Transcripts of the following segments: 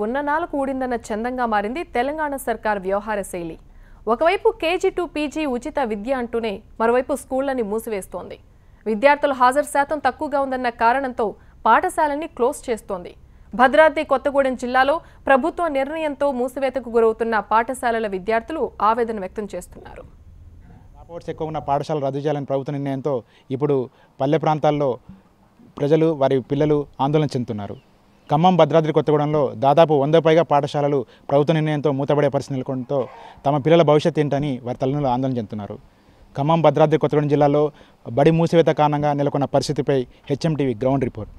ఉన్న నాలుగు ఊడిందన్న చందంగా మారింది తెలంగాణ సర్కార్ వ్యవహార శైలి. ఒకవైపు కేజీ టు పీజీ ఉచిత విద్య అంటూనే మరోవైపు స్కూళ్లని మూసివేస్తోంది. విద్యార్థుల హాజరు శాతం తక్కువగా ఉందన్న కారణంతో పాఠశాలని క్లోజ్ చేస్తోంది. భద్రాద్రి కొత్తగూడెం జిల్లాలో ప్రభుత్వ నిర్ణయంతో మూసివేతకు గురవుతున్న పాఠశాలల విద్యార్థులు ఆవేదన వ్యక్తం చేస్తున్నారు. ఎక్కువ ఉన్న పాఠశాలలు రద్దు చేయాలని ప్రభుత్వ నిర్ణయంతో ఇప్పుడు పల్లె ప్రాంతాల్లో ప్రజలు వారి పిల్లలు ఆందోళన చెందుతున్నారు. ఖమ్మం, భద్రాద్రి కొత్తగూడెంలో దాదాపు 100 పైగా పాఠశాలలు ప్రభుత్వ నిర్ణయంతో మూతపడే పరిస్థితి నెలకొనడంతో తమ పిల్లల భవిష్యత్తు ఏంటని వారి తల్లిదండ్రులు ఆందోళన చెందుతున్నారు. ఖమ్మం, భద్రాద్రి కొత్తగూడెం జిల్లాలో బడి మూసివేత కారణంగా నెలకొన్న పరిస్థితిపై హెచ్ఎంటీవీ గ్రౌండ్ రిపోర్ట్.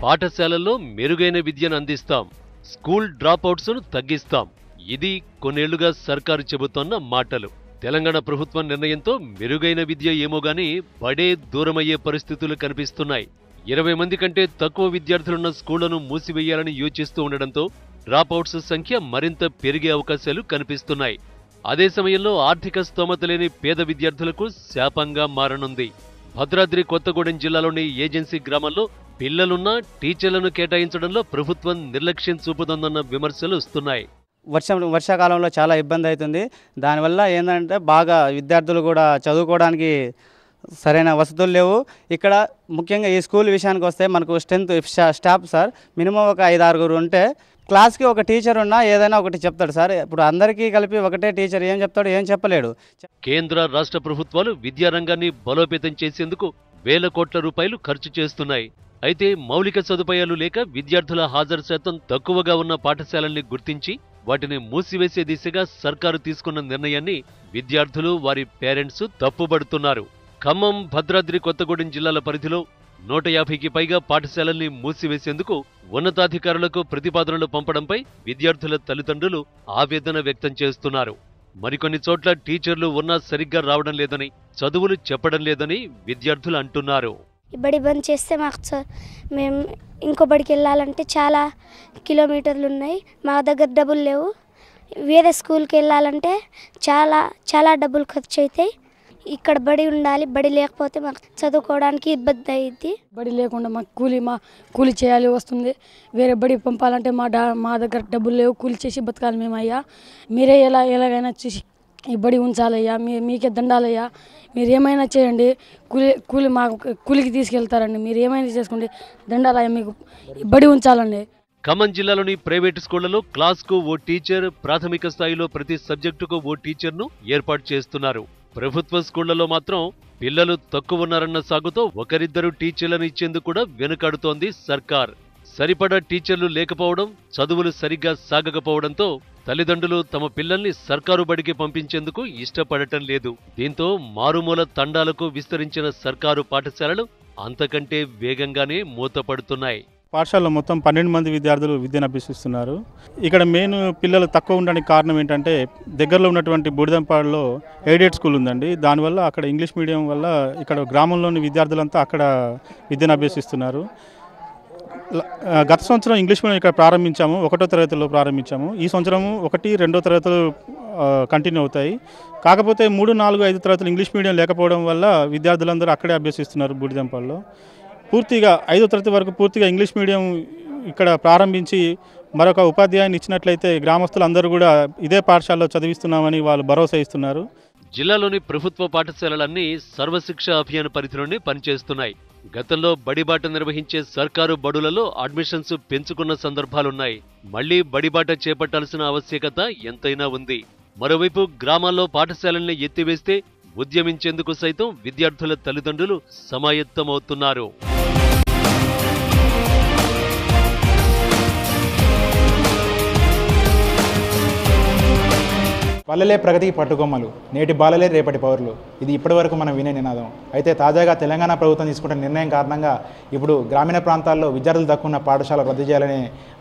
పాఠశాలల్లో మెరుగైన విద్యను అందిస్తాం, స్కూల్ డ్రాపౌట్స్ను తగ్గిస్తాం. ఇది కొన్నేళ్లుగా సర్కారు చెబుతోన్న మాటలు. తెలంగాణ ప్రభుత్వం నిర్ణయంతో మెరుగైన విద్య ఏమోగాని బడే దూరమయ్యే పరిస్థితులు కనిపిస్తున్నాయి. 20 మంది కంటే తక్కువ విద్యార్థులున్న స్కూళ్లను మూసివేయాలని యోచిస్తూ ఉండడంతో డ్రాపౌట్స్ సంఖ్య మరింత పెరిగే అవకాశాలు కనిపిస్తున్నాయి. అదే సమయంలో ఆర్థిక స్తోమత లేని పేద విద్యార్థులకు శాపంగా మారనుంది. భద్రాద్రి కొత్తగూడెం జిల్లాలోని ఏజెన్సీ గ్రామంలో పిల్లలున్నా టీచర్లను కేటాయించడంలో ప్రభుత్వం నిర్లక్ష్యం చూపుతోందన్న విమర్శలు వస్తున్నాయి. వర్షాకాలంలో చాలా ఇబ్బంది అవుతుంది. దానివల్ల ఏంటంటే బాగా విద్యార్థులు కూడా చదువుకోవడానికి సరైన వసతులు లేవు. ఇక్కడ ముఖ్యంగా ఈ స్కూల్ విషయానికి వస్తే మనకు స్టాఫ్ సార్ మినిమం ఒక 5-6 ఉంటే క్లాస్కి ఒక టీచర్ ఉన్నా ఏదైనా ఒకటి చెప్తాడు సార్. ఇప్పుడు అందరికీ కలిపి ఒకటే టీచర్ ఏం చెప్తాడు, ఏం చెప్పలేడు. కేంద్ర రాష్ట్ర ప్రభుత్వాలు విద్యారంగాన్ని బలోపేతం చేసేందుకు వేల కోట్ల రూపాయలు ఖర్చు చేస్తున్నాయి. అయితే మౌలిక సదుపాయాలు లేక విద్యార్థుల హాజరు శాతం తక్కువగా ఉన్న పాఠశాలల్ని గుర్తించి వాటిని మూసివేసే దిశగా సర్కారు తీసుకున్న నిర్ణయాన్ని విద్యార్థులు, వారి పేరెంట్స్ తప్పుబడుతున్నారు. ఖమ్మం, భద్రాద్రి కొత్తగూడెం జిల్లాల పరిధిలో 150కి పైగా పాఠశాలల్ని మూసివేసేందుకు ఉన్నతాధికారులకు ప్రతిపాదనలు పంపడంపై విద్యార్థుల తల్లిదండ్రులు ఆవేదన వ్యక్తం చేస్తున్నారు. మరికొన్ని చోట్ల టీచర్లు ఉన్నా సరిగ్గా రావడం లేదని, చదువులు చెప్పడం లేదని విద్యార్థులు అంటున్నారు. ఈ బడి బంద్ చేస్తే మాకు మేము ఇంకో బడికి వెళ్ళాలంటే చాలా కిలోమీటర్లు ఉన్నాయి. మా దగ్గర డబ్బులు లేవు. వేరే స్కూల్కి వెళ్ళాలంటే చాలా డబ్బులు ఖర్చు అవుతాయి. ఇక్కడ బడి ఉండాలి. బడి లేకపోతే మాకు చదువుకోవడానికి ఇబ్బంది అయ్యింది. బడి లేకుండా మాకు కూలి చేయాలి వస్తుంది. వేరే బడి పంపాలంటే మా దగ్గర డబ్బులు లేవు. కూలి చేసి బతకాలి మేము. అయ్యా మీరే ఎలాగైనా చేసి ఈ బడి ఉంచాలయ్యా, మీకే దండాలయ్యా, మీరు ఏమైనా చేయండి. కూలికి తీసుకెళ్తారండి, మీరు ఏమైనా చేసుకోండి, దండాలయ్యా, మీకు బడి ఉంచాలండి. ఖమ్మం జిల్లాలోని ప్రైవేటు స్కూళ్లలో క్లాస్కు ఓ టీచర్, ప్రాథమిక స్థాయిలో ప్రతి సబ్జెక్టుకు ఓ టీచర్ను ఏర్పాటు చేస్తున్నారు. ప్రభుత్వ స్కూళ్లలో మాత్రం పిల్లలు తక్కువ ఉన్నారన్న సాగుతో ఒకరిద్దరు టీచర్లను ఇచ్చేందుకు కూడా వెనుకాడుతోంది సర్కార్. సరిపడా టీచర్లు లేకపోవడం, చదువులు సరిగ్గా సాగకపోవడంతో తల్లిదండ్రులు తమ పిల్లల్ని సర్కారు బడికి పంపించేందుకు ఇష్టపడటం లేదు. దీంతో మారుమూల తండాలకు విస్తరించిన సర్కారు పాఠశాలలు అంతకంటే వేగంగానే మూతపడుతున్నాయి. పాఠశాలలో మొత్తం 12 మంది విద్యార్థులు విద్యను అభ్యసిస్తున్నారు. ఇక్కడ మెయిన్ పిల్లలు తక్కువ ఉండడానికి కారణం ఏంటంటే దగ్గరలో ఉన్నటువంటి బూడిదంపాడులో ఎయిడెడ్ స్కూల్ ఉందండి. దానివల్ల అక్కడ ఇంగ్లీష్ మీడియం వల్ల ఇక్కడ గ్రామంలోని విద్యార్థులంతా అక్కడ విద్యను అభ్యసిస్తున్నారు. గత సంవత్సరం ఇంగ్లీష్ మీడియం ఇక్కడ ప్రారంభించాము, 1వ తరగతిలో ప్రారంభించాము. ఈ సంవత్సరము 1, 2వ తరగతులు కంటిన్యూ అవుతాయి. కాకపోతే 3, 4, 5 తరగతులు ఇంగ్లీష్ మీడియం లేకపోవడం వల్ల విద్యార్థులందరూ అక్కడే అభ్యసిస్తున్నారు బూడిదంపాడులో. పూర్తిగా 5వ తరగతి వరకు పూర్తిగా ఇంగ్లీష్ మీడియం ఇక్కడ ప్రారంభించి మరొక ఉపాధ్యాయుని ఇచ్చినట్లయితే గ్రామస్తులందరూ కూడా ఇదే పాఠశాలలో చదివిస్తున్నామని వాళ్ళు భరోసా ఇస్తున్నారు. జిల్లాలోని ప్రభుత్వ పాఠశాలలన్నీ సర్వశిక్ష అభియాన్ పరిధిలోనే పనిచేస్తున్నాయి. గతంలో బడిబాట నిర్వహించే సర్కారు బడులలో అడ్మిషన్స్ పెంచుకున్న సందర్భాలున్నాయి. మళ్లీ బడిబాట చేపట్టాల్సిన ఆవశ్యకత ఎంతైనా ఉంది. మరోవైపు గ్రామాల్లో పాఠశాలల్ని ఎత్తివేస్తే ఉద్యమించేందుకు సైతం విద్యార్థుల తల్లిదండ్రులు సమాయత్తమవుతున్నారు. పల్లెలే ప్రగతికి పట్టుకొమ్మలు, నేటి బాలలే రేపటి పౌరులు. ఇది ఇప్పటివరకు మనం వినే నినాదం. అయితే తాజాగా తెలంగాణ ప్రభుత్వం తీసుకున్న నిర్ణయం కారణంగా ఇప్పుడు గ్రామీణ ప్రాంతాల్లో విద్యార్థులు తక్కువ ఉన్న పాఠశాల రద్దు చేయాలనే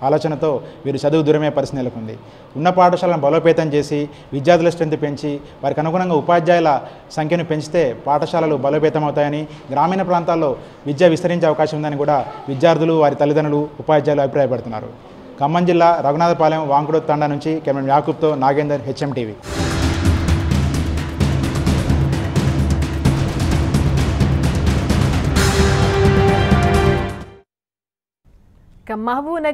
ఆలోచనతో వీరు చదువు దూరమే పరిస్థితి నెలకొంది. ఉన్న పాఠశాలను బలోపేతం చేసి విద్యార్థుల స్ట్రెంత్ పెంచి వారికి అనుగుణంగా ఉపాధ్యాయుల సంఖ్యను పెంచితే పాఠశాలలు బలోపేతం అవుతాయని, గ్రామీణ ప్రాంతాల్లో విద్య విస్తరించే అవకాశం ఉందని కూడా విద్యార్థులు, వారి తల్లిదండ్రులు, ఉపాధ్యాయులు అభిప్రాయపడుతున్నారు. ఖమ్మం జిల్లా రఘునాథపాలెం వాంకుడు తండా నుంచి కెమెరా యాకూబ్తో నాగేందర్, హెచ్ఎంటీవీ. ఇక మహబూబ్